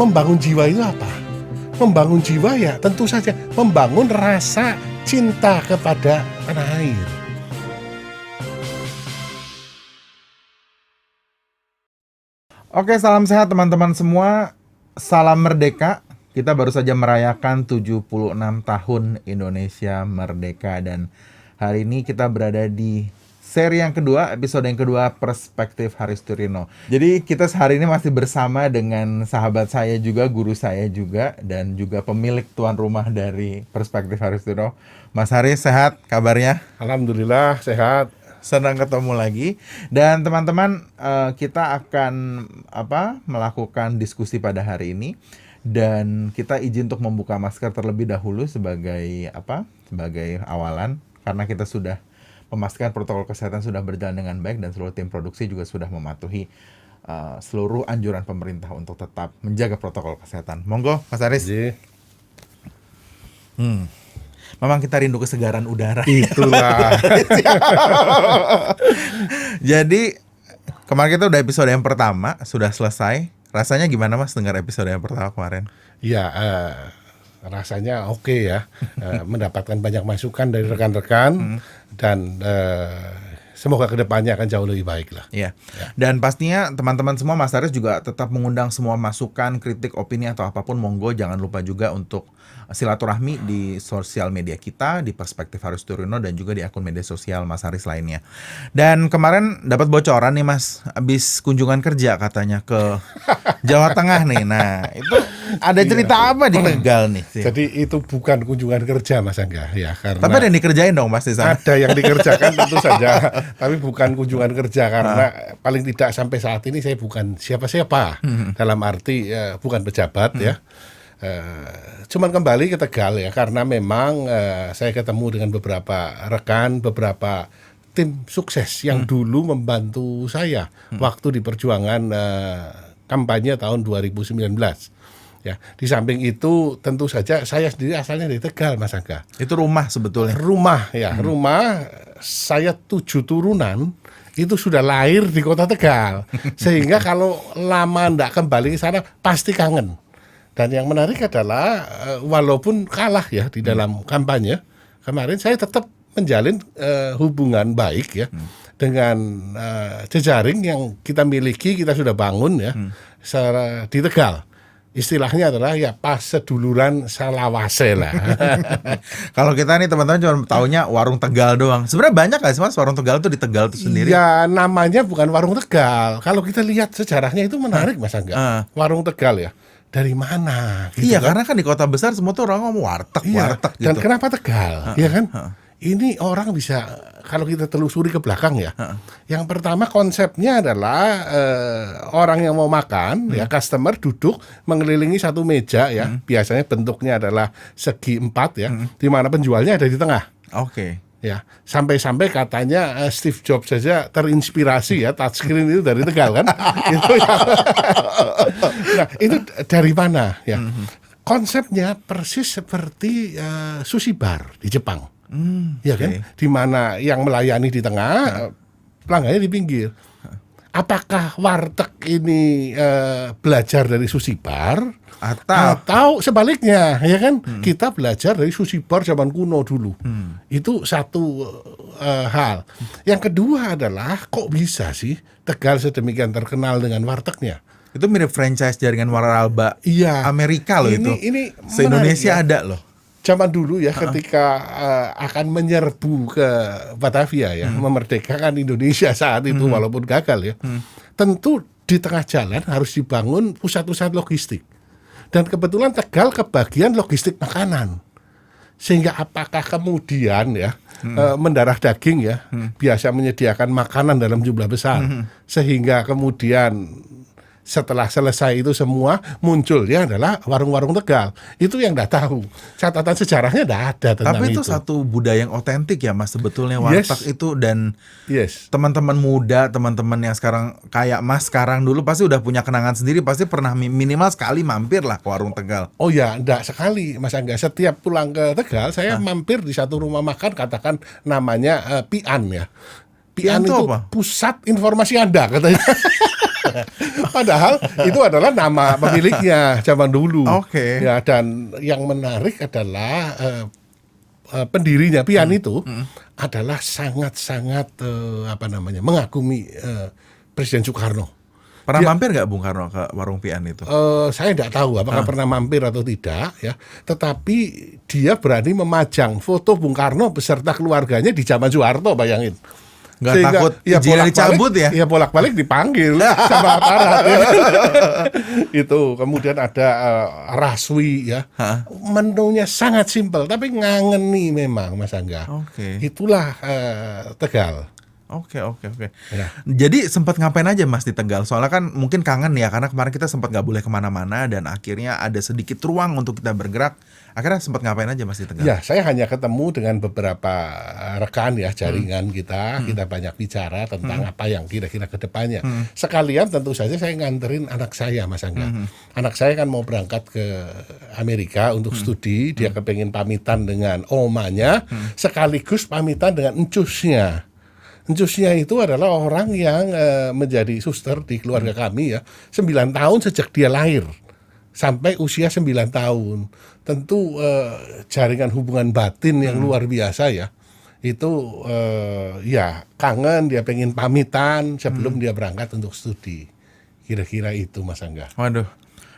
membangun jiwa itu apa? Membangun jiwa ya tentu saja membangun rasa cinta kepada tanah air. Oke, salam sehat teman-teman semua. Salam merdeka. Kita baru saja merayakan 76 tahun Indonesia merdeka, dan hari ini kita berada di seri yang kedua, episode yang kedua, Perspektif Haristurino. Jadi kita hari ini masih bersama dengan sahabat saya juga, guru saya juga, dan juga pemilik tuan rumah dari Perspektif Haristurino. Mas Haris, sehat kabarnya? Alhamdulillah sehat. Senang ketemu lagi. Dan teman-teman, kita akan melakukan diskusi pada hari ini. Dan kita izin untuk membuka masker terlebih dahulu sebagai awalan, karena kita sudah memastikan protokol kesehatan sudah berjalan dengan baik dan seluruh tim produksi juga sudah mematuhi seluruh anjuran pemerintah untuk tetap menjaga protokol kesehatan. Monggo, Mas Aris. Memang kita rindu kesegaran udara. Itulah. Jadi kemarin kita udah episode yang pertama, sudah selesai. Rasanya gimana Mas dengar episode yang pertama kemarin? Ya, rasanya oke ya. Mendapatkan banyak masukan dari rekan-rekan dan semoga kedepannya akan jauh lebih baik lah. Iya. Dan pastinya teman-teman semua, Mas Aris juga tetap mengundang semua masukan, kritik, opini atau apapun, monggo jangan lupa juga untuk silaturahmi di sosial media kita, di Perspektif Haristurino, dan juga di akun media sosial Mas Haris lainnya. Dan kemarin dapat bocoran nih Mas, habis kunjungan kerja katanya ke Jawa Tengah nih. Nah, itu ada cerita apa di Tegal nih? Jadi itu bukan kunjungan kerja Mas Angga ya, karena tapi ada yang dikerjain dong Mas di sana. Ada yang dikerjakan tentu saja, tapi bukan kunjungan kerja karena paling tidak sampai saat ini saya bukan siapa-siapa, dalam arti bukan pejabat ya. Cuman kembali ke Tegal ya, karena memang saya ketemu dengan beberapa rekan, beberapa tim sukses yang dulu membantu saya waktu di perjuangan kampanye tahun 2019. Ya, di samping itu tentu saja saya sendiri asalnya dari Tegal Mas Angga. Itu rumah sebetulnya. Rumah ya, rumah saya 7 turunan itu sudah lahir di kota Tegal. Sehingga kalau lama ndak kembali ke sana pasti kangen. Dan yang menarik adalah walaupun kalah ya di dalam kampanye kemarin, saya tetap menjalin hubungan baik ya dengan jejaring yang kita miliki, kita sudah bangun ya di Tegal. Istilahnya adalah ya pas seduluran salawase lah. Kalau kita nih teman-teman cuma taunya warung Tegal doang. Sebenarnya banyak nggak sih Mas warung Tegal tuh di Tegal itu sendiri? Ya namanya bukan warung Tegal. Kalau kita lihat sejarahnya itu menarik Mas Angga. Warung Tegal ya. Dari mana? Gitu, iya kan? Karena kan di kota besar semua tuh orang ngomong warteg gitu. Dan kenapa Tegal? Iya kan? Ini orang bisa, kalau kita telusuri ke belakang ya. Yang pertama konsepnya adalah orang yang mau makan ya, customer duduk mengelilingi satu meja ya. Biasanya bentuknya adalah segi 4 ya, di mana penjualnya ada di tengah. Oke. Ya, sampai-sampai katanya Steve Jobs saja terinspirasi ya, touchscreen itu dari Tegal kan. Itu ya. Nah, itu dari mana ya? Konsepnya persis seperti sushi bar di Jepang. Ya kan? Di mana yang melayani di tengah, pelanggannya di pinggir. Apakah warteg ini belajar dari sushi bar? Atau sebaliknya, ya kan? Kita belajar dari sushi bar zaman kuno dulu. Itu satu hal. Yang kedua adalah kok bisa sih Tegal sedemikian terkenal dengan wartegnya? Itu mirip franchise jaringan waralaba Amerika loh itu. Ini se-Indonesia ya. ada loh. Zaman dulu ya ketika akan menyerbu ke Batavia ya, memerdekakan Indonesia saat itu walaupun gagal ya. Tentu di tengah jalan harus dibangun pusat-pusat logistik. Dan kebetulan Tegal kebagian logistik makanan. Sehingga apakah kemudian ya mendarah daging ya biasa menyediakan makanan dalam jumlah besar. Sehingga kemudian setelah selesai itu semua munculnya adalah warung-warung Tegal. Itu yang enggak tahu. Catatan sejarahnya enggak ada tentang itu. Tapi itu satu budaya yang otentik ya Mas sebetulnya warteg itu. Dan teman-teman muda, teman-teman yang sekarang kayak Mas sekarang dulu pasti udah punya kenangan sendiri, pasti pernah minimal sekali mampir lah ke warung Tegal. Oh ya, enggak sekali Mas Angga. Setiap pulang ke Tegal saya mampir di satu rumah makan, katakan namanya Pian ya. Pian itu apa? Pusat informasi Anda katanya. Padahal itu adalah nama pemiliknya zaman dulu. Oke. Ya, dan yang menarik adalah pendirinya Pian itu adalah sangat-sangat mengagumi Presiden Soekarno. Pernah mampir nggak Bung Karno ke warung Pian itu? Saya tidak tahu apakah pernah mampir atau tidak ya. Tetapi dia berani memajang foto Bung Karno beserta keluarganya di zaman Soeharto, bayangin. Nggak takut izinnya dicabut ya? Iya, bolak-balik dipanggil sama aparat. Ya. Itu kemudian ada Raswi ya. Menunya sangat simpel tapi ngangeni memang Mas Angga. Oke. Itulah Tegal. Oke. Ya. Jadi sempat ngapain aja Mas di Tegal? Soalnya kan mungkin kangen ya, karena kemarin kita sempat nggak boleh kemana-mana dan akhirnya ada sedikit ruang untuk kita bergerak. Akhirnya sempat ngapain aja Mas di Tegal? Ya, saya hanya ketemu dengan beberapa rekan ya jaringan kita banyak bicara tentang apa yang kira-kira ke depannya. Sekalian tentu saja saya nganterin anak saya, Mas Angga. Anak saya kan mau berangkat ke Amerika untuk studi, dia kepengen pamitan dengan omanya, sekaligus pamitan dengan encusnya. Encusnya itu adalah orang yang menjadi suster di keluarga kami ya, 9 tahun sejak dia lahir sampai usia 9 tahun. Tentu jaringan hubungan batin yang luar biasa ya. Itu ya kangen, dia pengen pamitan sebelum dia berangkat untuk studi. Kira-kira itu Mas Angga. Waduh,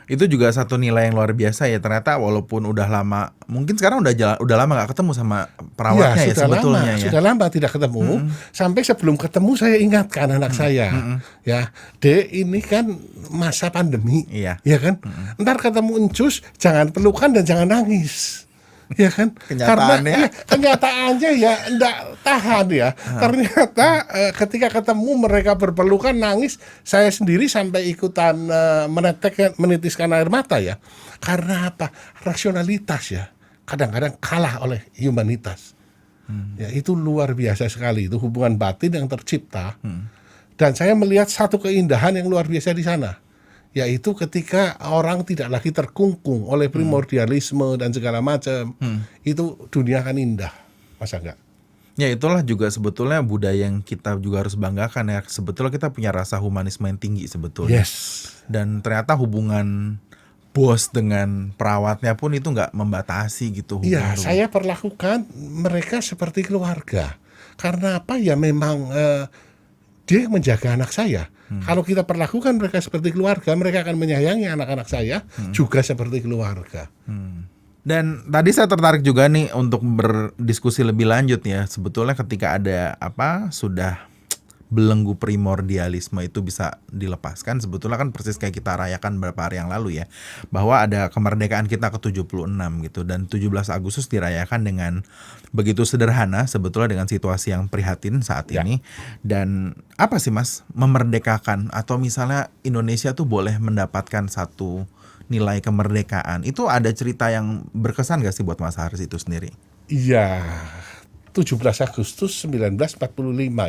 itu juga satu nilai yang luar biasa ya. Ternyata walaupun udah lama, mungkin sekarang udah lama nggak ketemu sama perawatnya ya sebetulnya ya. Sudah lama tidak ketemu. Sampai sebelum ketemu saya ingatkan anak saya, ya, Dek, ini kan masa pandemi, ya kan. Ntar ketemu encus, jangan pelukan dan jangan nangis. Ya kan, kenyataannya ya enggak tahan ya. Ternyata ketika ketemu mereka berpelukan nangis, saya sendiri sampai ikutan menitiskan air mata ya. Karena apa? Rasionalitas ya kadang-kadang kalah oleh humanitas. Ya, itu luar biasa sekali, itu hubungan batin yang tercipta. Dan saya melihat satu keindahan yang luar biasa di sana, yaitu ketika orang tidak lagi terkungkung oleh primordialisme dan segala macam. Itu dunia kan indah, Mas Angga. Ya, itulah juga sebetulnya budaya yang kita juga harus banggakan ya. Sebetulnya kita punya rasa humanisme yang tinggi sebetulnya. Yes. Dan ternyata hubungan bos dengan perawatnya pun itu nggak membatasi gitu. Iya, saya perlakukan mereka seperti keluarga. Karena apa ya, memang dia menjaga anak saya. Kalau kita perlakukan mereka seperti keluarga, mereka akan menyayangi anak-anak saya juga seperti keluarga. Dan tadi saya tertarik juga nih untuk berdiskusi lebih lanjut ya. Sebetulnya ketika ada sudah belenggu primordialisme itu bisa dilepaskan, sebetulnya kan persis kayak kita rayakan beberapa hari yang lalu ya, bahwa ada kemerdekaan kita ke-76 gitu, dan 17 Agustus dirayakan dengan begitu sederhana sebetulnya dengan situasi yang prihatin saat ini. Dan apa sih Mas memerdekakan, atau misalnya Indonesia tuh boleh mendapatkan satu nilai kemerdekaan, itu ada cerita yang berkesan gak sih buat Mas Haris itu sendiri? Iya, 17 Agustus 1945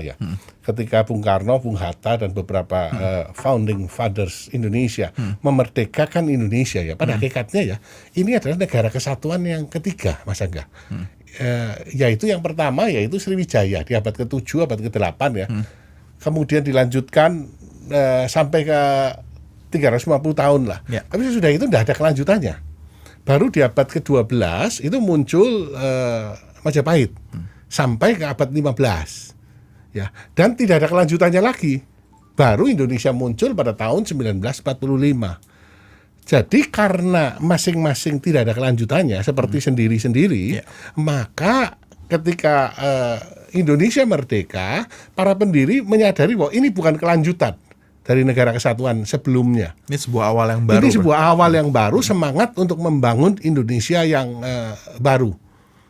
ya, ketika Bung Karno, Bung Hatta dan beberapa founding fathers Indonesia memerdekakan Indonesia ya. Pada hakikatnya ya, ini adalah negara kesatuan yang ketiga, Mas Angga. Yaitu yang pertama yaitu Sriwijaya di abad ke-7, abad ke-8 ya. Kemudian dilanjutkan sampai ke 350 tahun lah. Tapi sudah itu tidak ada kelanjutannya. Baru di abad ke-12 itu muncul Majapahit. Sampai ke abad 15 ya, dan tidak ada kelanjutannya lagi. Baru Indonesia muncul pada tahun 1945. Jadi karena masing-masing tidak ada kelanjutannya seperti sendiri-sendiri, maka ketika Indonesia merdeka, para pendiri menyadari bahwa ini bukan kelanjutan dari negara kesatuan sebelumnya. Ini sebuah awal yang baru. Ini sebuah awal yang baru, semangat untuk membangun Indonesia yang baru.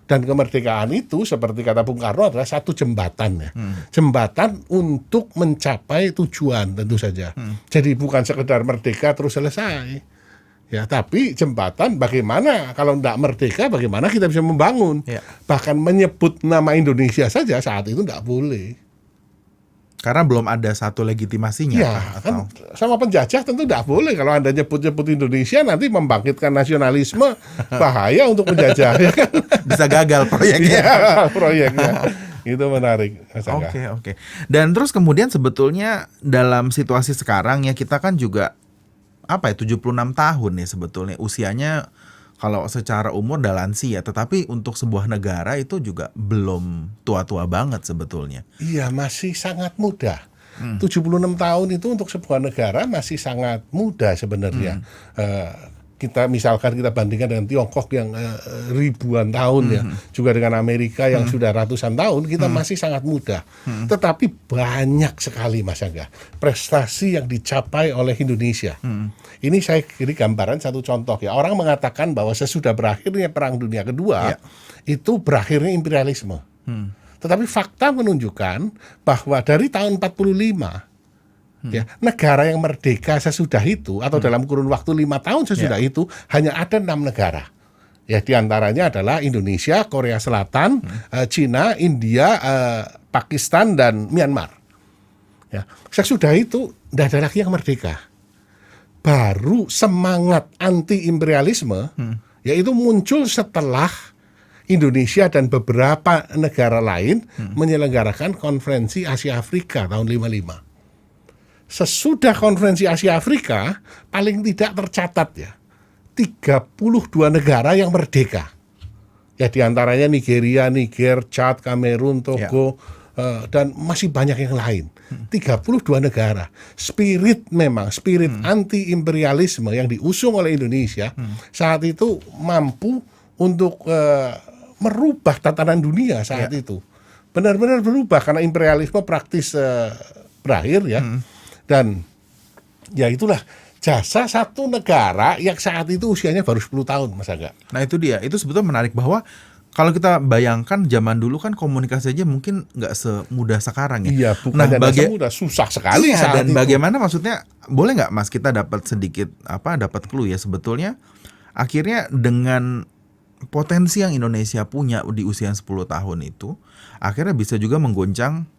Dan kemerdekaan itu seperti kata Bung Karno adalah satu jembatan ya. Jembatan untuk mencapai tujuan tentu saja. Jadi bukan sekedar merdeka terus selesai. Ya, tapi jembatan bagaimana kalau tidak merdeka, bagaimana kita bisa membangun. Bahkan menyebut nama Indonesia saja saat itu tidak boleh. Karena belum ada satu legitimasinya. Ya, kan sama penjajah tentu tidak boleh. Kalau Anda nyebut-nyebut Indonesia nanti membangkitkan nasionalisme, bahaya untuk penjajah. Ya kan? Bisa gagal proyeknya. Proyeknya. Itu menarik, Mas Angga. Oke. Dan terus kemudian sebetulnya dalam situasi sekarang ya kita kan juga 76 tahun nih sebetulnya usianya kalau secara umur udah lansia, tetapi untuk sebuah negara itu juga belum tua-tua banget sebetulnya. Iya, masih sangat muda. 76 tahun itu untuk sebuah negara masih sangat muda sebenarnya. Kita misalkan kita bandingkan dengan Tiongkok yang ribuan tahun ya, juga dengan Amerika yang sudah ratusan tahun, kita masih sangat muda. Tetapi banyak sekali, Mas Angga, prestasi yang dicapai oleh Indonesia. Ini saya kiri gambaran satu contoh ya. Orang mengatakan bahwa sesudah berakhirnya Perang Dunia Kedua, itu berakhirnya imperialisme. Tetapi fakta menunjukkan bahwa dari tahun 45 ya, negara yang merdeka sesudah itu atau dalam kurun waktu 5 tahun sesudah itu hanya ada 6 negara. Ya, diantaranya adalah Indonesia, Korea Selatan, Cina, India, Pakistan dan Myanmar. Ya, sesudah itu tidak ada lagi yang merdeka. Baru semangat anti imperialisme yaitu muncul setelah Indonesia dan beberapa negara lain menyelenggarakan konferensi Asia Afrika tahun 55. Sesudah konferensi Asia Afrika, paling tidak tercatat ya, 32 negara yang merdeka. Ya, diantaranya Nigeria, Niger, Chad, Kamerun, Togo, dan masih banyak yang lain. 32 negara. Spirit anti-imperialisme yang diusung oleh Indonesia saat itu mampu untuk merubah tatanan dunia saat itu. Benar-benar berubah karena imperialisme praktis berakhir ya. Dan ya itulah jasa satu negara yang saat itu usianya baru 10 tahun, Mas Angga. Nah itu dia, itu sebetulnya menarik bahwa kalau kita bayangkan zaman dulu kan komunikasi aja mungkin nggak semudah sekarang ya. Iya, bukannya semudah, susah sekali saat dan itu. bagaimana maksudnya, boleh nggak Mas kita dapat sedikit dapat clue ya sebetulnya akhirnya dengan potensi yang Indonesia punya di usia 10 tahun itu akhirnya bisa juga menggoncang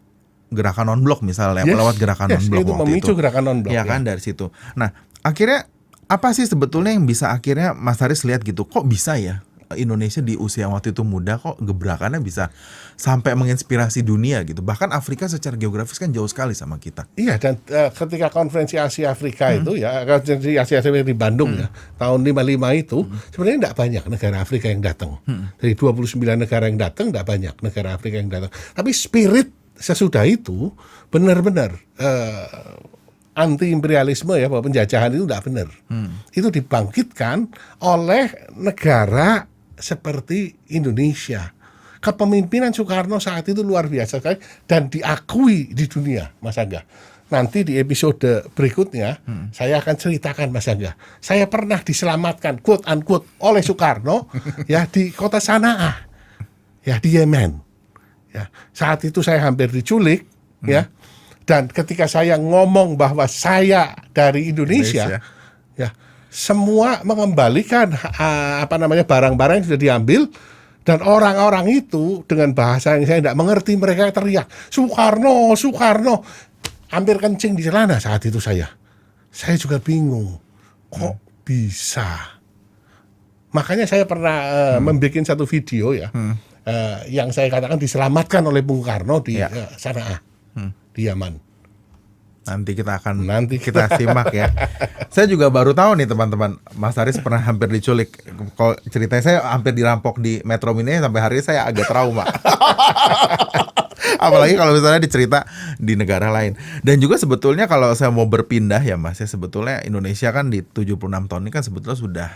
gerakan non-blok misalnya lewat gerakan non-blok itu waktu memicu itu. gerakan non-blok ya kan dari situ. Nah akhirnya apa sih sebetulnya yang bisa akhirnya Mas Haris lihat gitu, kok bisa ya Indonesia di usia waktu itu muda kok gebrakannya bisa sampai menginspirasi dunia gitu. Bahkan Afrika secara geografis kan jauh sekali sama kita. Iya, dan ketika konferensi Asia Afrika itu ya, konferensi Asia Afrika di Bandung ya, tahun 55 itu sebenarnya tidak banyak negara Afrika yang datang. Dari 29 negara yang datang tidak banyak negara Afrika yang datang. Tapi spirit sesudah itu benar-benar anti-imperialisme ya, bahwa penjajahan itu tidak benar. Itu dibangkitkan oleh negara seperti Indonesia. Kepemimpinan Soekarno saat itu luar biasa sekali dan diakui di dunia, Mas Angga. Nanti di episode berikutnya saya akan ceritakan, Mas Angga. Saya pernah diselamatkan quote unquote oleh Soekarno ya di kota Sanaa ya di Yemen. Ya, saat itu saya hampir diculik ya. Dan ketika saya ngomong bahwa saya dari Indonesia. Ya, semua mengembalikan barang-barang yang sudah diambil, dan orang-orang itu dengan bahasa yang saya tidak mengerti mereka teriak Soekarno, Soekarno, hampir kencing di celana saat itu saya juga bingung kok bisa. Makanya saya pernah membuat satu video ya, yang saya katakan diselamatkan oleh Bung Karno di Sanaa di Yaman. Nanti kita simak ya. Saya juga baru tahu nih teman-teman, Mas Haris pernah hampir diculik. Kalau ceritanya saya hampir dirampok di Metro Mini sampai hari ini saya agak trauma. Apalagi kalau misalnya dicerita di negara lain. Dan juga sebetulnya kalau saya mau berpindah ya Mas ya, sebetulnya Indonesia kan di 76 tahun ini kan sebetulnya sudah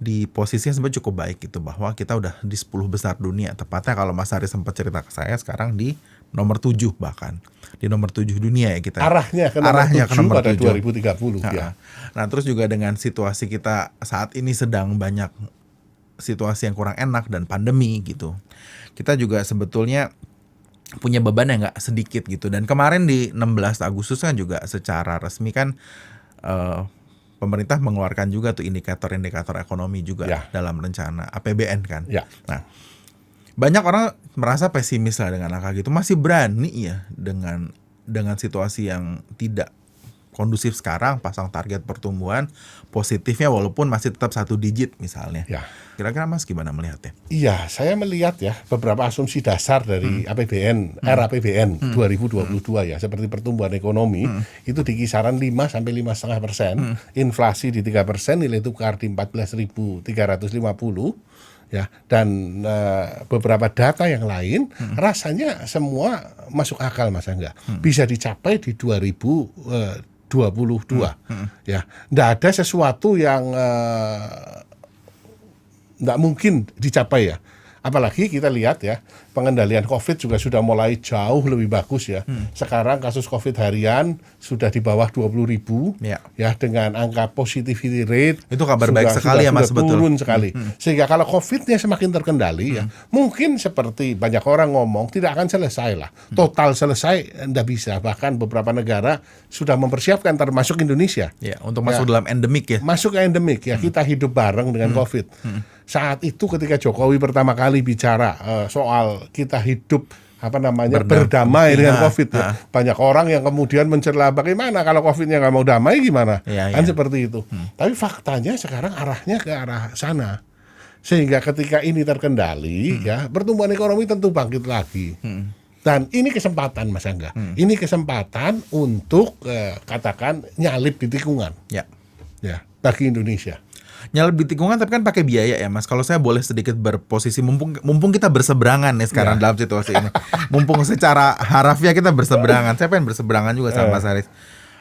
di posisinya sebenarnya cukup baik gitu, bahwa kita udah di 10 besar dunia. Tepatnya kalau Mas Haris sempat cerita ke saya sekarang di nomor 7 bahkan. Di nomor 7 dunia ya kita. Arahnya ke nomor 7 pada 2030 ya. Nah, terus juga dengan situasi kita saat ini sedang banyak situasi yang kurang enak dan pandemi gitu. Kita juga sebetulnya punya beban yang nggak sedikit gitu. Dan kemarin di 16 Agustus kan juga secara resmi kan pemerintah mengeluarkan juga tuh indikator-indikator ekonomi juga dalam rencana APBN kan. Ya. Nah, banyak orang merasa pesimis lah dengan angka gitu. Masih berani ya dengan situasi yang tidak kondusif sekarang, pasang target pertumbuhan positifnya walaupun masih tetap 1 digit misalnya. Ya. Kira-kira Mas gimana melihatnya? Iya, saya melihat ya beberapa asumsi dasar dari APBN, RAPBN 2022 ya, seperti pertumbuhan ekonomi itu di kisaran 5 sampai 5,5%, inflasi di 3%, nilai tukar di 14.350 ya, dan beberapa data yang lain rasanya semua masuk akal, Mas Angga. Bisa dicapai di 2022 ya. Nggak ada sesuatu yang nggak mungkin dicapai ya. Apalagi kita lihat ya, pengendalian COVID juga sudah mulai jauh lebih bagus ya. Sekarang kasus COVID harian sudah di bawah 20.000 Ya. ya, dengan angka positivity rate Itu kabar baik sekali ya, Mas, sudah betul. turun sekali. Sehingga kalau COVID-nya semakin terkendali ya, mungkin seperti banyak orang ngomong tidak akan selesai lah. Total selesai enggak bisa. Bahkan beberapa negara sudah mempersiapkan, termasuk Indonesia. Ya, untuk masuk dalam endemik ya. Masuk ke endemik ya, kita hidup bareng dengan COVID. Saat itu ketika Jokowi pertama kali bicara soal kita hidup berdamai dengan COVID ya. Banyak orang yang kemudian mencela bagaimana kalau COVID-nya nggak mau damai gimana? Kan seperti itu. Tapi faktanya sekarang arahnya ke arah sana. Sehingga ketika ini terkendali ya, pertumbuhan ekonomi tentu bangkit lagi. Dan ini kesempatan, Mas Angga. Ini kesempatan untuk katakan nyalip di tikungan. Ya. Ya, bagi Indonesia. Nyalip di tikungan tapi kan pakai biaya ya, Mas. Kalau saya boleh sedikit berposisi, mumpung kita berseberangan nih sekarang dalam situasi ini. Mumpung secara harafiah kita berseberangan. Saya pengen berseberangan juga sama Mas Haris.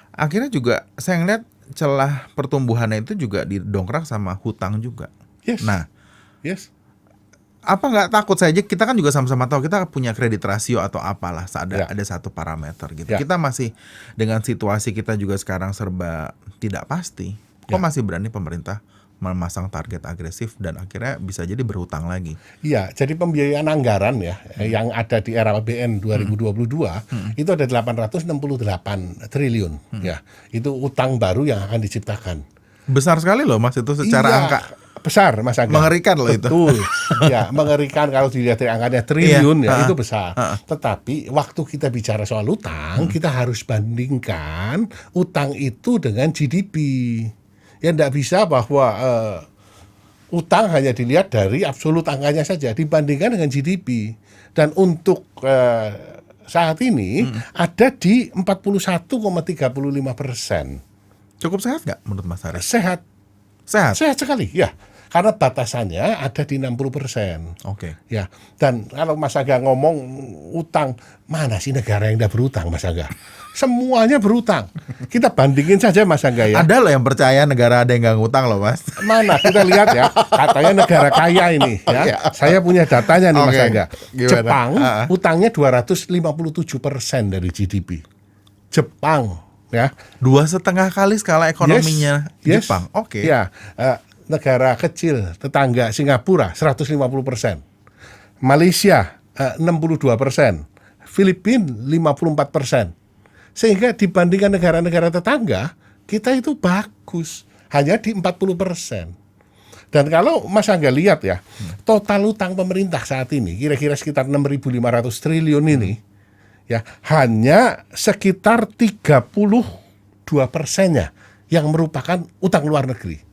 Akhirnya juga saya ngeliat celah pertumbuhannya itu juga didongkrak sama hutang juga. Yes. Nah, Yes. apa nggak takut saja, kita kan juga sama-sama tahu kita punya kredit rasio atau apalah, ada satu parameter gitu. Kita masih dengan situasi kita juga sekarang serba tidak pasti. Kok masih berani pemerintah memasang target agresif dan akhirnya bisa jadi berhutang lagi? Iya, jadi pembiayaan anggaran ya yang ada di RAPBN 2022 itu ada 868 triliun ya. Itu utang baru yang akan diciptakan. Besar sekali loh, Mas, itu secara angka. Besar, Mas Angga. Mengerikan loh itu. Betul. Ya, mengerikan kalau dilihat dari angkanya triliun ya, itu besar. Tetapi waktu kita bicara soal utang, kita harus bandingkan utang itu dengan GDP. Ya, enggak bisa bahwa utang hanya dilihat dari absolut angkanya saja, dibandingkan dengan GDP. Dan untuk saat ini ada di 41,35%. Cukup sehat nggak menurut Mas Haris? Sehat. Sehat? Sehat sekali, ya. Karena batasannya ada di 60%. Oke. Ya, dan kalau Mas Aga ngomong utang, mana sih negara yang tidak berutang, Mas Aga? Semuanya berutang. Kita bandingin saja, Mas Aga ya. Ada loh yang percaya negara ada yang nggak ngutang loh, Mas. Mana kita lihat ya, katanya negara kaya ini ya. Saya punya datanya nih, Mas Aga. Gimana? Jepang utangnya 257% dari GDP. Jepang ya. 2,5 kali skala ekonominya Jepang. Oke. Ya, negara kecil tetangga Singapura 150%, Malaysia 62%, Filipina 54%. Sehingga dibandingkan negara-negara tetangga, kita itu bagus, hanya di 40%. Dan kalau Mas Angga lihat ya, total utang pemerintah saat ini kira-kira sekitar 6.500 triliun ini, ya hanya sekitar 32%-nya yang merupakan utang luar negeri.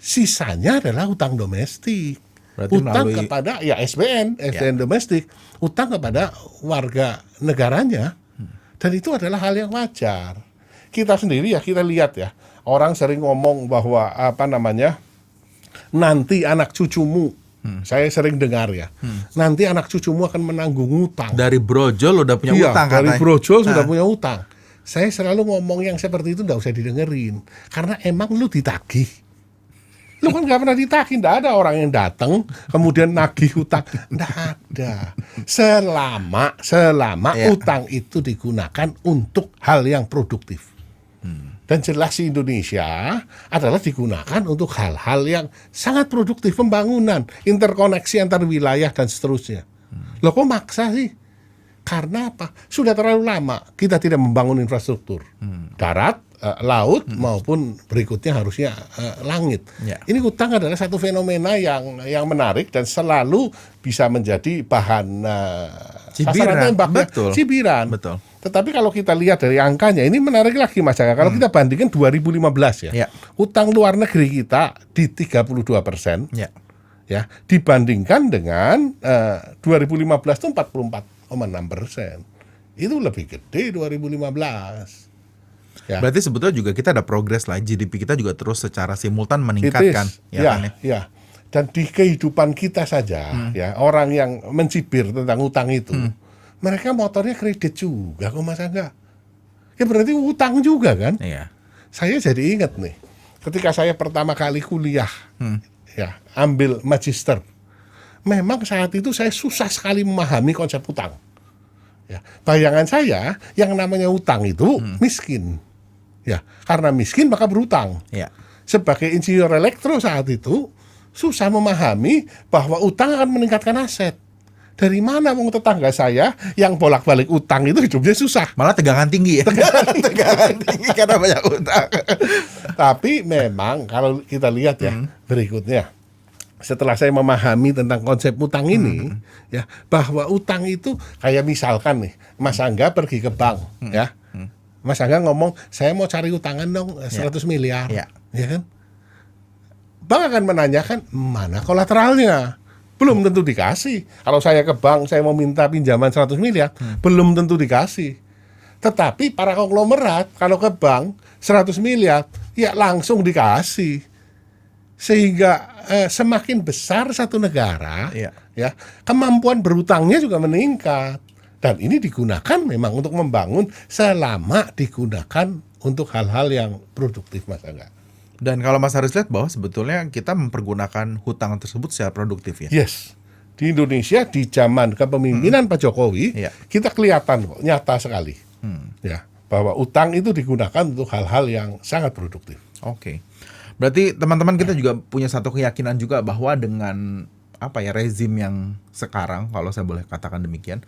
Sisanya adalah utang domestik. Berarti utang melalui kepada SBN domestik, utang kepada warga negaranya. Dan itu adalah hal yang wajar. Kita sendiri ya, kita lihat ya, orang sering ngomong bahwa nanti anak cucumu, saya sering dengar ya, nanti anak cucumu akan menanggung utang. Dari brojol udah punya utang katanya. Dari brojol sudah punya utang. Saya selalu ngomong yang seperti itu nggak usah didengerin, karena emang lu ditagih. Lu kan nggak pernah ditagih, nggak ada orang yang datang kemudian nagih utang, nggak ada. Selama utang itu digunakan untuk hal yang produktif. Dan jelas di Indonesia adalah digunakan untuk hal-hal yang sangat produktif, pembangunan, interkoneksi antar wilayah dan seterusnya. Loh kok maksa sih? Karena apa? Sudah terlalu lama kita tidak membangun infrastruktur darat, laut maupun berikutnya harusnya langit. Ini utang adalah satu fenomena yang menarik dan selalu bisa menjadi bahan sasaran tembak, Betul. cibiran. Betul. Tetapi kalau kita lihat dari angkanya, ini menarik lagi Mas Angga. Kalau kita bandingkan 2015 ya, utang luar negeri kita di 32%, ya, dibandingkan dengan 2015 itu 44,6%. Itu lebih gede 2015. Ya. Berarti sebetulnya juga kita ada progres lah, GDP kita juga terus secara simultan meningkat kan? Ya. Dan di kehidupan kita saja, ya, orang yang mencibir tentang utang itu, mereka motornya kredit juga kok Mas Angga. Ya berarti utang juga kan? Iya. Saya jadi ingat nih, ketika saya pertama kali kuliah, ya, ambil magister. Memang saat itu saya susah sekali memahami konsep utang. Ya, bayangan saya yang namanya utang itu miskin. Ya, karena miskin maka berutang. Ya. Sebagai insinyur elektro saat itu susah memahami bahwa utang akan meningkatkan aset. Dari mana wong tetangga saya yang bolak-balik utang itu hidupnya susah. Malah tegangan tinggi ya. Tegangan tinggi karena banyak utang. Tapi memang kalau kita lihat ya berikutnya, setelah saya memahami tentang konsep utang ini, ya, bahwa utang itu kayak misalkan nih, Mas Angga pergi ke bank, ya, Mas Angga ngomong, saya mau cari utangan dong 100 miliar, ya kan? Bank akan menanyakan mana kolateralnya. Belum tentu dikasih. Kalau saya ke bank, saya mau minta pinjaman 100 miliar, belum tentu dikasih. Tetapi para konglomerat kalau ke bank 100 miliar, ya langsung dikasih. Sehingga semakin besar satu negara, ya, kemampuan berutangnya juga meningkat. Dan ini digunakan memang untuk membangun selama digunakan untuk hal-hal yang produktif, Mas Angga. Dan kalau Mas Haris lihat bahwa sebetulnya kita mempergunakan hutang tersebut secara produktif ya? Yes. Di Indonesia di zaman kepemimpinan Pak Jokowi, kita kelihatan kok, nyata sekali. Ya, bahwa utang itu digunakan untuk hal-hal yang sangat produktif. Oke. Berarti teman-teman kita juga punya satu keyakinan juga bahwa dengan rezim yang sekarang, kalau saya boleh katakan demikian,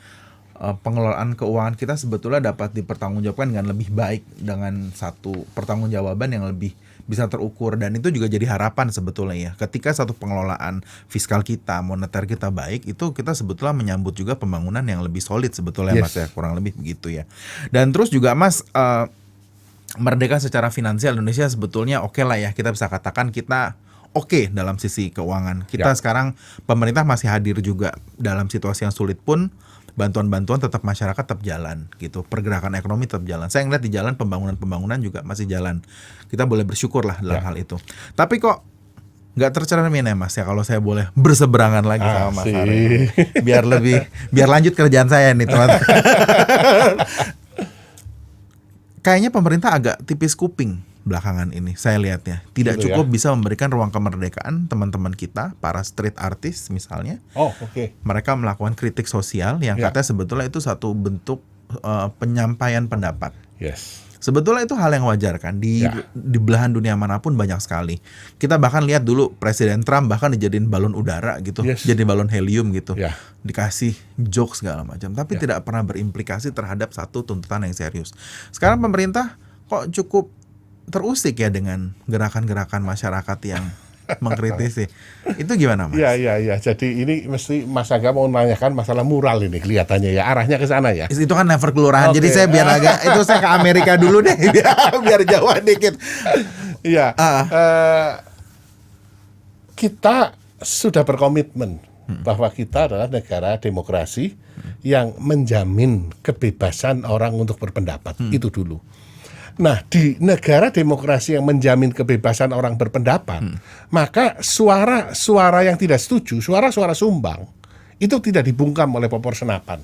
pengelolaan keuangan kita sebetulnya dapat dipertanggungjawabkan dengan lebih baik, dengan satu pertanggungjawaban yang lebih bisa terukur, dan itu juga jadi harapan sebetulnya ya. Ketika satu pengelolaan fiskal kita, moneter kita baik, itu kita sebetulnya menyambut juga pembangunan yang lebih solid sebetulnya, Mas ya, kurang lebih begitu ya. Dan terus juga Mas, merdeka secara finansial Indonesia sebetulnya oke lah ya, kita bisa katakan kita oke dalam sisi keuangan. Kita sekarang pemerintah masih hadir juga dalam situasi yang sulit pun, bantuan-bantuan tetap masyarakat tetap jalan gitu, pergerakan ekonomi tetap jalan. Saya ngeliat di jalan pembangunan juga masih jalan. Kita boleh bersyukur lah dalam hal itu. Tapi kok nggak tercermin ya Mas ya, kalau saya boleh berseberangan lagi sama Mas Ari. Biar lanjut kerjaan saya nih teman-teman. Kayaknya pemerintah agak tipis kuping belakangan ini, saya lihatnya. Tidak cukup bisa memberikan ruang kemerdekaan teman-teman kita, para street artist misalnya. Mereka melakukan kritik sosial yang katanya sebetulnya itu satu bentuk penyampaian pendapat. Sebetulnya itu hal yang wajar kan, di belahan dunia manapun banyak sekali. Kita bahkan lihat dulu Presiden Trump bahkan dijadiin balon udara gitu, jadi balon helium gitu, dikasih jokes segala macam, tapi tidak pernah berimplikasi terhadap satu tuntutan yang serius. Sekarang pemerintah kok cukup terusik ya dengan gerakan-gerakan masyarakat yang mengkritisi. Itu gimana Mas? Iya. Jadi ini mesti Mas Angga mau menanyakan masalah mural ini kelihatannya ya, arahnya ke sana ya. Itu kan never kelurahan. Jadi saya biar agak itu saya ke Amerika dulu deh biar jauh dikit. Iya. Kita sudah berkomitmen bahwa kita adalah negara demokrasi yang menjamin kebebasan orang untuk berpendapat. Itu dulu. Nah, di negara demokrasi yang menjamin kebebasan orang berpendapat, maka suara-suara yang tidak setuju, suara-suara sumbang, itu tidak dibungkam oleh popor senapan.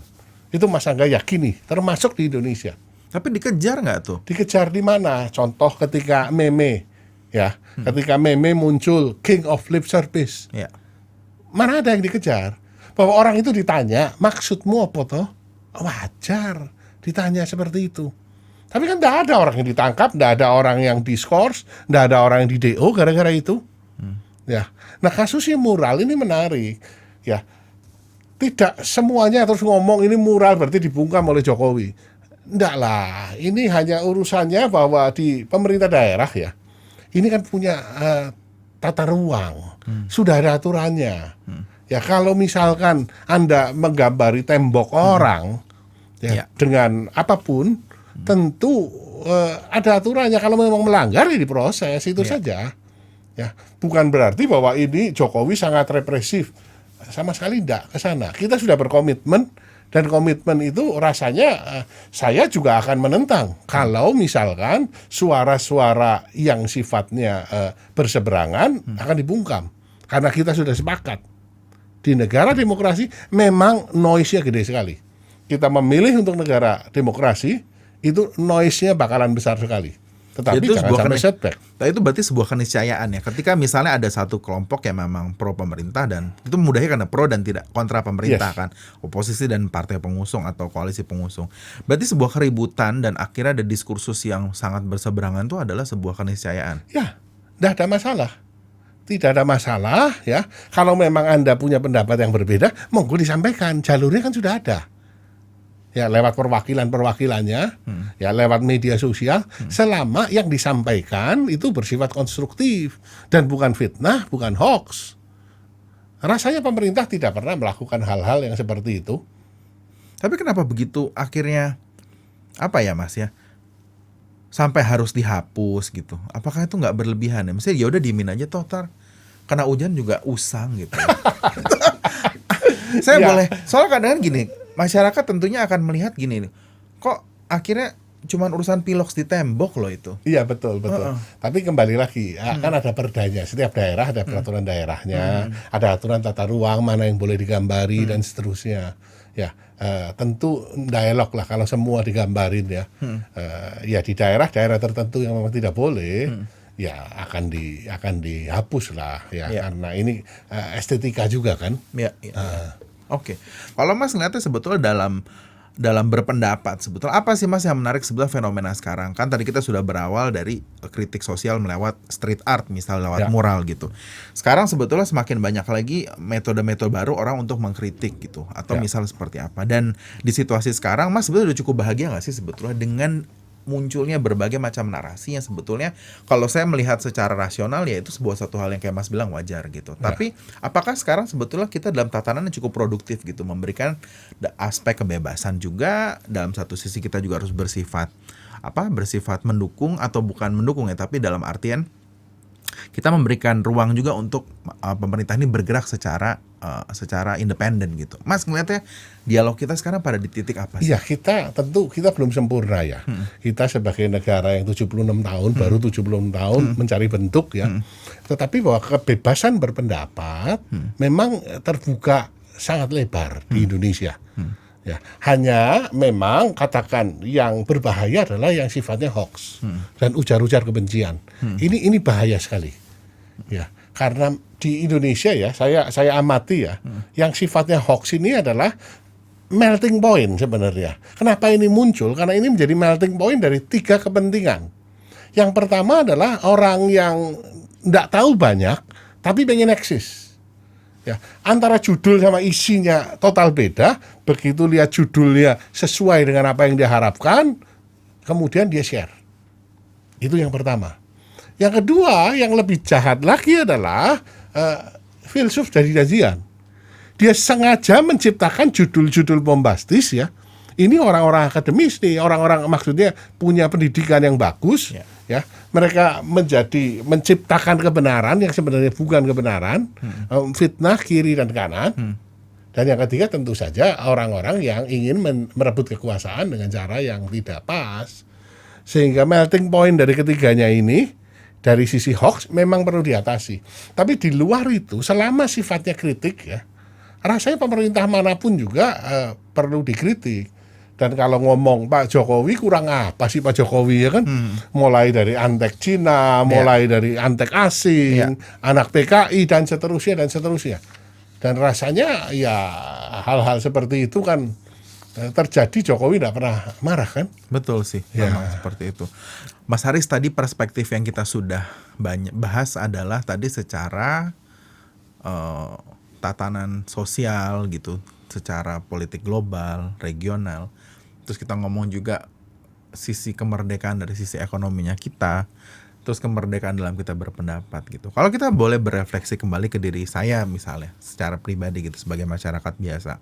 Itu Mas Angga yakini, termasuk di Indonesia. Tapi dikejar nggak tuh? Dikejar di mana? Contoh ketika meme, ya, ketika meme muncul King of Lip Service, mana ada yang dikejar? Bahwa orang itu ditanya, maksudmu apa toh? Wajar ditanya seperti itu. Tapi kan tidak ada orang yang ditangkap, tidak ada orang yang diskors, tidak ada orang yang di DO gara-gara itu. Ya, nah kasusnya mural ini menarik. Ya, tidak semuanya terus ngomong ini mural berarti dibungkam oleh Jokowi. Tidak lah, ini hanya urusannya bahwa di pemerintah daerah ya, ini kan punya tata ruang, sudah ada aturannya. Ya kalau misalkan Anda menggambari tembok orang, Ya, dengan apapun tentu ada aturannya. Kalau memang melanggar ya diproses itu saja. Ya, bukan berarti bahwa ini Jokowi sangat represif. Sama sekali tidak ke sana. Kita sudah berkomitmen dan komitmen itu rasanya saya juga akan menentang kalau misalkan suara-suara yang sifatnya berseberangan akan dibungkam. Karena kita sudah sepakat di negara demokrasi memang noise-nya gede sekali. Kita memilih untuk negara demokrasi, itu noise-nya bakalan besar sekali. Tetapi Itu jangan sampai setback. Nah, itu berarti sebuah keniscayaan ya. Ketika misalnya ada satu kelompok yang memang pro pemerintah, dan itu mudahnya karena pro dan tidak kontra pemerintah kan, oposisi dan partai pengusung atau koalisi pengusung. Berarti sebuah keributan dan akhirnya ada diskursus yang sangat berseberangan itu adalah sebuah keniscayaan. Ya, tidak ada masalah. Tidak ada masalah ya. Kalau memang Anda punya pendapat yang berbeda, monggo disampaikan. Jalurnya kan sudah ada. Ya, lewat perwakilannya, ya lewat media sosial, selama yang disampaikan itu bersifat konstruktif dan bukan fitnah, bukan hoax. Rasanya pemerintah tidak pernah melakukan hal-hal yang seperti itu. Tapi kenapa begitu akhirnya apa ya Mas ya? Sampai harus dihapus gitu. Apakah itu nggak berlebihan ya? Maksudnya ya udah diemin aja toh, tar kena hujan juga usang gitu. Saya boleh, soalnya kadang-kadang gini, masyarakat tentunya akan melihat gini nih, kok akhirnya cuman urusan piloks di tembok loh itu. Iya betul. Tapi kembali lagi, kan ada perdanya. Setiap daerah ada peraturan daerahnya, ada aturan tata ruang mana yang boleh digambari dan seterusnya. Ya, tentu dialog lah kalau semua digambarin ya. Ya di daerah-daerah tertentu yang memang tidak boleh. Ya akan dihapus lah ya, karena ini estetika juga kan. Oke. Kalau Mas ngeliatnya sebetulnya dalam berpendapat sebetulnya apa sih Mas yang menarik sebetulnya fenomena sekarang? Kan tadi kita sudah berawal dari kritik sosial melewat street art, misalnya lewat mural gitu. Sekarang sebetulnya semakin banyak lagi metode-metode baru orang untuk mengkritik gitu, atau misalnya seperti apa. Dan di situasi sekarang Mas sebetulnya udah cukup bahagia nggak sih sebetulnya dengan munculnya berbagai macam narasi yang sebetulnya kalau saya melihat secara rasional ya itu sebuah satu hal yang kayak Mas bilang wajar gitu. Tapi apakah sekarang sebetulnya kita dalam tatanan yang cukup produktif gitu, memberikan aspek kebebasan juga, dalam satu sisi kita juga harus bersifat mendukung atau bukan mendukung ya, tapi dalam artian kita memberikan ruang juga untuk pemerintah ini bergerak secara independen gitu. Mas ngeliatnya dialog kita sekarang pada di titik apa sih? Iya, kita belum sempurna ya. Kita sebagai negara yang 76 tahun, baru 76 tahun mencari bentuk ya. Tetapi bahwa kebebasan berpendapat memang terbuka sangat lebar di Indonesia. Ya, hanya memang katakan yang berbahaya adalah yang sifatnya hoax dan ujar-ujar kebencian. Ini bahaya sekali. Ya, karena di Indonesia ya, saya amati ya, yang sifatnya hoax ini adalah melting point sebenarnya. Kenapa ini muncul? Karena ini menjadi melting point dari 3 kepentingan. Yang pertama adalah orang yang tidak tahu banyak tapi pengen eksis. Ya, antara judul sama isinya total beda. Begitu lihat judulnya sesuai dengan apa yang dia harapkan, kemudian dia share. Itu yang pertama. Yang kedua, yang lebih jahat lagi adalah filsuf dari janjian. Dia sengaja menciptakan judul-judul bombastis ya. Ini orang-orang akademis nih, orang-orang maksudnya punya pendidikan yang bagus, ya. Mereka menciptakan kebenaran yang sebenarnya bukan kebenaran, fitnah kiri dan kanan. Dan yang ketiga tentu saja orang-orang yang ingin merebut kekuasaan dengan cara yang tidak pas. Sehingga melting point dari ketiganya ini dari sisi hoax memang perlu diatasi. Tapi di luar itu selama sifatnya kritik ya, rasanya pemerintah manapun juga perlu dikritik. Dan kalau ngomong Pak Jokowi kurang apa sih Pak Jokowi ya kan? Mulai dari antek Cina, mulai dari antek asing, anak PKI dan seterusnya. Dan rasanya ya hal-hal seperti itu kan terjadi, Jokowi tidak pernah marah kan? Betul sih, memang seperti itu. Mas Haris, tadi perspektif yang kita sudah banyak bahas adalah tadi secara tatanan sosial gitu, secara politik global, regional. Terus kita ngomong juga sisi kemerdekaan dari sisi ekonominya kita, terus kemerdekaan dalam kita berpendapat gitu. Kalau kita boleh berefleksi kembali ke diri saya misalnya, secara pribadi gitu sebagai masyarakat biasa,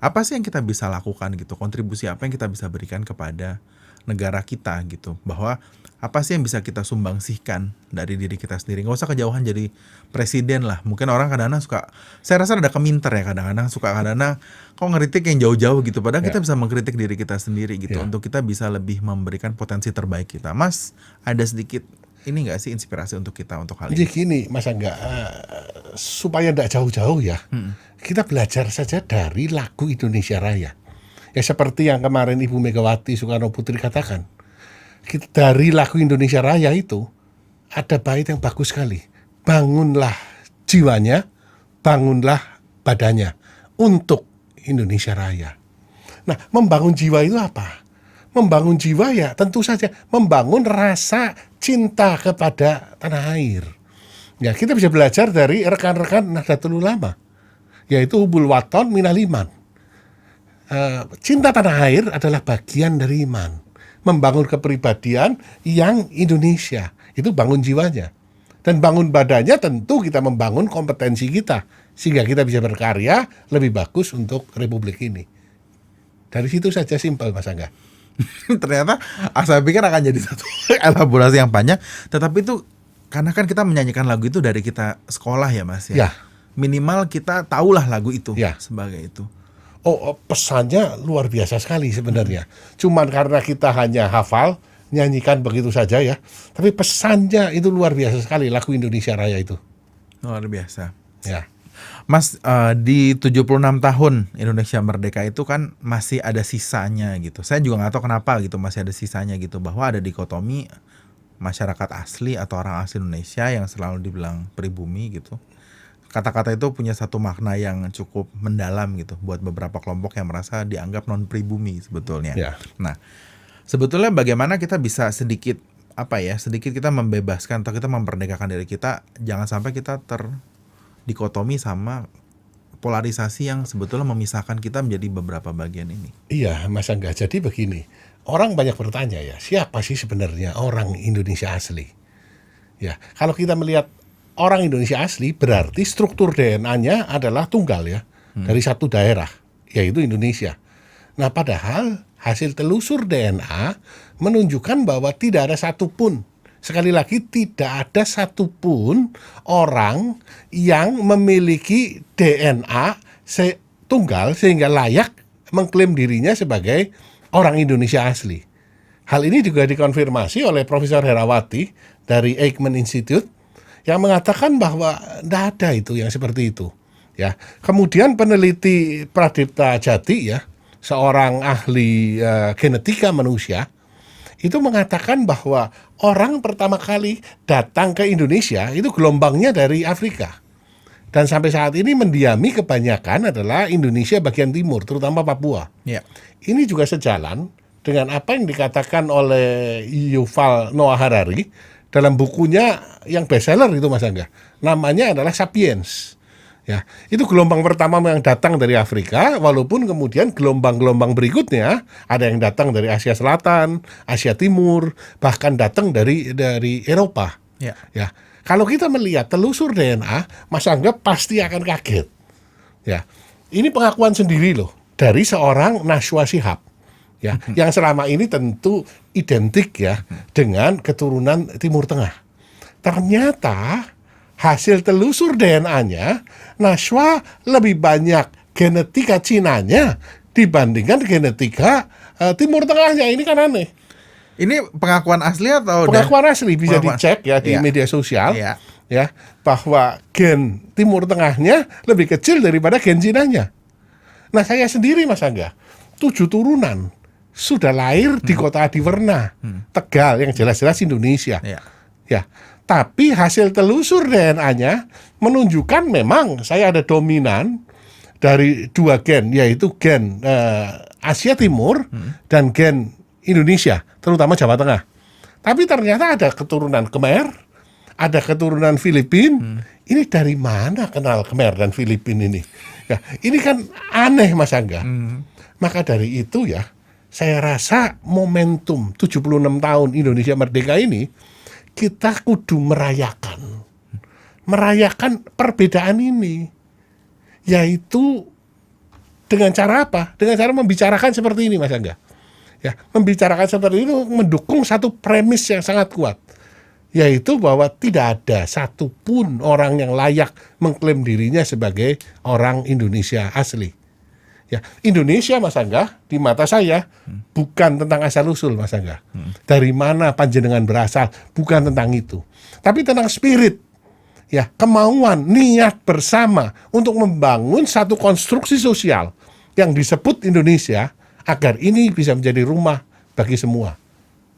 apa sih yang kita bisa lakukan gitu, kontribusi apa yang kita bisa berikan kepada negara kita gitu, bahwa apa sih yang bisa kita sumbangsihkan dari diri kita sendiri. Nggak usah kejauhan jadi presiden lah. Mungkin orang kadang-kadang suka, saya rasa ada keminter ya, kadang-kadang suka kadang-kadang kok ngeritik yang jauh-jauh gitu, padahal kita bisa mengkritik diri kita sendiri gitu, untuk kita bisa lebih memberikan potensi terbaik kita. Mas, ada sedikit ini nggak sih inspirasi untuk kita untuk hal Jadi ini? gini Mas Angga, supaya tidak jauh-jauh ya, kita belajar saja dari lagu Indonesia Raya. Ya seperti yang kemarin Ibu Megawati Soekarno Putri katakan, dari lagu Indonesia Raya itu ada bait yang bagus sekali. Bangunlah jiwanya, bangunlah badannya untuk Indonesia Raya. Nah, membangun jiwa itu apa? Membangun jiwa ya tentu saja membangun rasa cinta kepada tanah air. Ya, kita bisa belajar dari rekan-rekan Nahdlatul Ulama, yaitu hubul waton minal iman. Cinta tanah air adalah bagian dari iman. Membangun kepribadian yang Indonesia, itu bangun jiwanya. Dan bangun badannya tentu kita membangun kompetensi kita, sehingga kita bisa berkarya lebih bagus untuk Republik ini. Dari situ saja, simpel Mas Angga. Ternyata saya pikir akan jadi satu elaborasi yang panjang, tetapi itu karena kan kita menyanyikan lagu itu dari kita sekolah ya Mas ya. Ya. Minimal kita tahulah lagu itu Ya. sebagai itu. Pesannya luar biasa sekali sebenarnya. Cuman karena kita hanya hafal, nyanyikan begitu saja ya. Tapi pesannya itu luar biasa sekali, lagu Indonesia Raya itu. Luar biasa. Ya. Mas, di 76 tahun Indonesia merdeka itu kan masih ada sisanya gitu. Saya juga nggak tahu kenapa gitu masih ada sisanya gitu, bahwa ada dikotomi masyarakat asli atau orang asli Indonesia yang selalu dibilang pribumi gitu. Kata-kata itu punya satu makna yang cukup mendalam gitu buat beberapa kelompok yang merasa dianggap non pribumi sebetulnya. Ya. Nah, sebetulnya bagaimana kita bisa sedikit sedikit kita membebaskan atau kita memperdekakan diri kita, jangan sampai kita terdikotomi sama polarisasi yang sebetulnya memisahkan kita menjadi beberapa bagian ini. Iya, Mas Angga. Jadi begini, orang banyak bertanya ya, siapa sih sebenarnya orang Indonesia asli? Ya, kalau kita melihat orang Indonesia asli, berarti struktur DNA-nya adalah tunggal ya, dari satu daerah, yaitu Indonesia. Nah, padahal hasil telusur DNA menunjukkan bahwa tidak ada satupun, sekali lagi tidak ada satupun orang yang memiliki DNA tunggal sehingga layak mengklaim dirinya sebagai orang Indonesia asli. Hal ini juga dikonfirmasi oleh Profesor Herawati dari Eijkman Institute yang mengatakan bahwa tidak ada itu yang seperti itu. Ya, kemudian peneliti Pradipta Jati ya, seorang ahli genetika manusia, itu mengatakan bahwa orang pertama kali datang ke Indonesia itu gelombangnya dari Afrika. Dan sampai saat ini mendiami kebanyakan adalah Indonesia bagian timur, terutama Papua. Ya. Ini juga sejalan dengan apa yang dikatakan oleh Yuval Noah Harari dalam bukunya yang bestseller itu Mas Angga. Namanya adalah Sapiens. Ya, itu gelombang pertama yang datang dari Afrika, walaupun kemudian gelombang-gelombang berikutnya ada yang datang dari Asia Selatan, Asia Timur, bahkan datang dari Eropa. Ya. Ya. Kalau kita melihat telusur DNA, Mas Angga pasti akan kaget. Ya. Ini pengakuan sendiri loh dari seorang Nashwa Shihab. Ya, yang selama ini tentu identik ya dengan keturunan Timur Tengah. Ternyata hasil telusur DNA-nya, Nashwa lebih banyak genetika Cinanya dibandingkan genetika Timur Tengahnya. Ini kan aneh. Ini pengakuan asli atau pengakuan asli bisa dicek ya di Iya. media sosial. Iya. Ya, bahwa gen Timur Tengahnya lebih kecil daripada gen Cinanya. Nah, saya sendiri Mas Angga, 7 turunan sudah lahir di kota Adiwerna, Tegal, yang jelas-jelas Indonesia. Ya. Ya, tapi hasil telusur DNA-nya menunjukkan memang saya ada dominan dari 2 gen, yaitu gen Asia Timur dan gen Indonesia, terutama Jawa Tengah. Tapi ternyata ada keturunan Khmer, ada keturunan Filipin. Ini dari mana kenal Khmer dan Filipin ini? Ya, ini kan aneh Mas Angga. Maka dari itu ya, saya rasa momentum 76 tahun Indonesia Merdeka ini, kita kudu merayakan perbedaan ini, yaitu Dengan cara apa? Dengan cara membicarakan seperti ini, Mas Angga. Ya, membicarakan seperti ini mendukung satu premis yang sangat kuat, yaitu bahwa tidak ada satupun orang yang layak mengklaim dirinya sebagai orang Indonesia asli. Ya, Indonesia, Mas Angga, di mata saya bukan tentang asal-usul, Mas Angga. Dari mana panjenengan berasal, bukan tentang itu. Tapi tentang spirit, ya, kemauan, niat bersama untuk membangun satu konstruksi sosial yang disebut Indonesia agar ini bisa menjadi rumah bagi semua.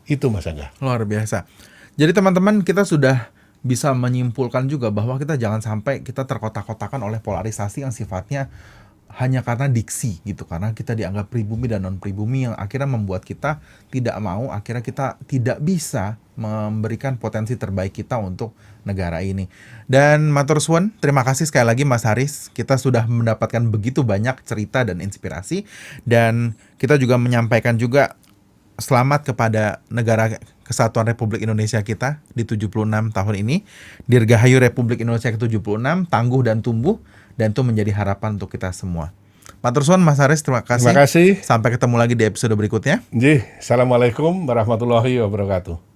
Itu, Mas Angga. Luar biasa. Jadi teman-teman, kita sudah bisa menyimpulkan juga bahwa kita jangan sampai kita terkotak-kotakan oleh polarisasi yang sifatnya hanya karena diksi gitu, karena kita dianggap pribumi dan non pribumi yang akhirnya membuat kita tidak mau, akhirnya kita tidak bisa memberikan potensi terbaik kita untuk negara ini. Dan matur suwun, terima kasih sekali lagi Mas Haris, kita sudah mendapatkan begitu banyak cerita dan inspirasi, dan kita juga menyampaikan juga selamat kepada negara Kesatuan Republik Indonesia kita di 76 tahun ini. Dirgahayu Republik Indonesia ke-76, tangguh dan tumbuh, dan itu menjadi harapan untuk kita semua. Matur suwun Mas Haris, terima kasih. Terima kasih. Sampai ketemu lagi di episode berikutnya. Assalamualaikum warahmatullahi wabarakatuh.